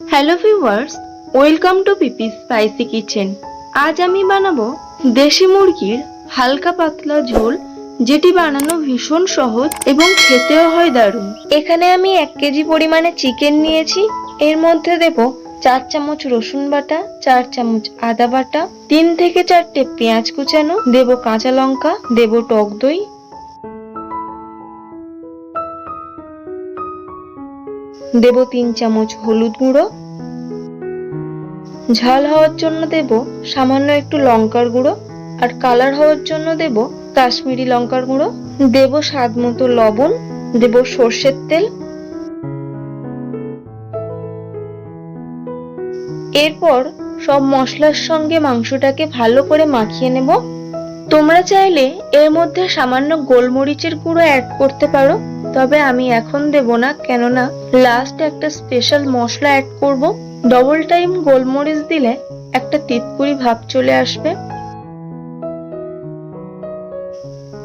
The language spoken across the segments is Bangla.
Hello viewers, welcome to PP Spicy Kitchen. আজ আমি বানাবো দেশি মুরগির হালকা পাতলা ঝোল, যেটি বানানো ভীষণ সহজ এবং খেতেও হয় দারুণ। এখানে আমি 1 কেজি পরিমাণে চিকেন নিয়েছি। এর মধ্যে দেব 4 চামচ রসুন বাটা, 4 চামচ আদা বাটা, 3 থেকে 4টে পেঁয়াজ কুচানো, দেব কাঁচা লঙ্কা, দেব টক দই, দেব 3 চামচ হলুদ গুঁড়ো, ঝাল হওয়ার জন্য দেব সামান্য একটু লঙ্কার গুঁড়ো, আর কালার হওয়ার জন্য দেব কাশ্মীরি লঙ্কার গুঁড়ো, দেব স্বাদ মতো লবণ, দেব সর্ষের তেল। এরপর সব মশলার সঙ্গে মাংসটাকে ভালো করে মাখিয়ে নেব। তোমরা চাইলে এর মধ্যে সামান্য গোলমরিচের গুঁড়ো অ্যাড করতে পারো, তবে আমি এখন দেব না, কেননা লাস্ট একটা স্পেশাল মশলা অ্যাড করব। ডবল টাইম গোলমরিচ দিলে একটা তিতকুড়ি ভাব চলে আসবে।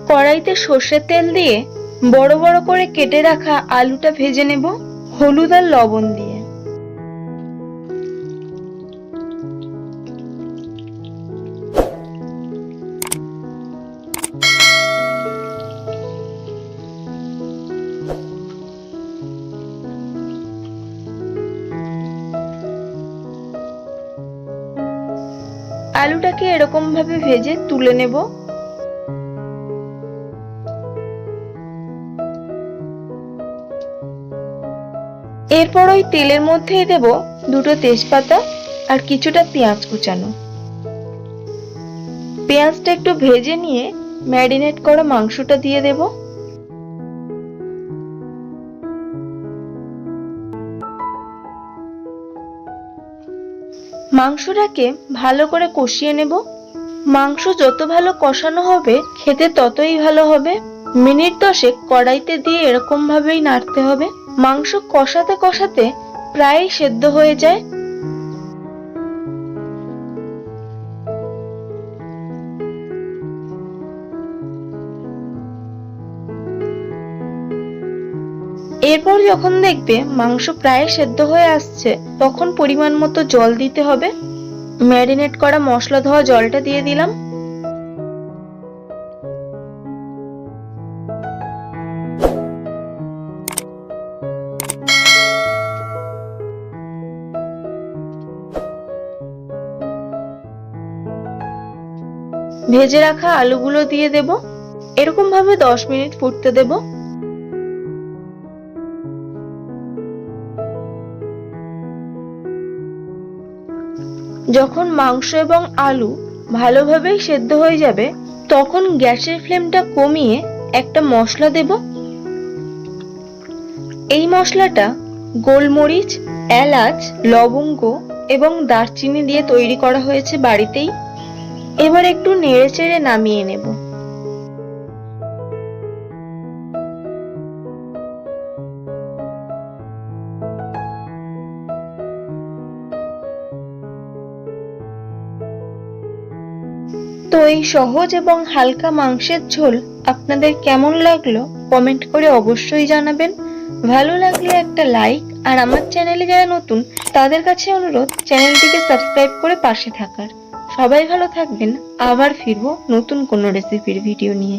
কড়াইতে সর্ষের তেল দিয়ে বড় বড় করে কেটে রাখা আলুটা ভেজে নেব হলুদ আর লবণ দিয়ে। আলুটাকে এরকম ভাবে ভেজে তুলে নেব। এরপর ওই তেলের মধ্যেই দেব 2টো তেজপাতা আর কিছুটা পেঁয়াজ কুচানো। পেঁয়াজটা একটু ভেজে নিয়ে ম্যারিনেট করা মাংসটা দিয়ে দেব। মাংসটাকে ভালো করে কষিয়ে নেব। মাংস যত ভালো কষানো হবে খেতে ততই ভালো হবে। মিনিট 10 কড়াইতে দিয়ে এরকম ভাবেই নাড়তে হবে। মাংস কষাতে কষাতে প্রায় সেদ্ধ হয়ে যায়। এরপর যখন দেখবে মাংস প্রায় সেদ্ধ হয়ে আসছে, তখন পরিমাণ মতো জল দিতে হবে। ম্যারিনেট করা মশলা ধোয়া জলটা দিয়ে দিলাম। ভেজে রাখা আলুগুলো দিয়ে দেব। এরকম ভাবে 10 মিনিট ফুটতে দেব। যখন মাংস এবং আলু ভালোভাবেই সেদ্ধ হয়ে যাবে, তখন গ্যাসের ফ্লেমটা কমিয়ে একটা মশলা দেব। এই মশলাটা গোলমরিচ, এলাচ, লবঙ্গ এবং দারচিনি দিয়ে তৈরি করা হয়েছে বাড়িতেই। এবার একটু নেড়েচেড়ে নামিয়ে নেব। তো এই সহজ এবং হালকা মাংসের ঝোল আপনাদের কেমন লাগলো কমেন্ট করে অবশ্যই জানাবেন। ভালো লাগলে একটা লাইক, আর আমার চ্যানেলে যারা নতুন তাদের কাছে অনুরোধ চ্যানেলটিকে সাবস্ক্রাইব করে পাশে থাকার। সবাই ভালো থাকবেন। আবার ফিরবো নতুন কোনো রেসিপির ভিডিও নিয়ে।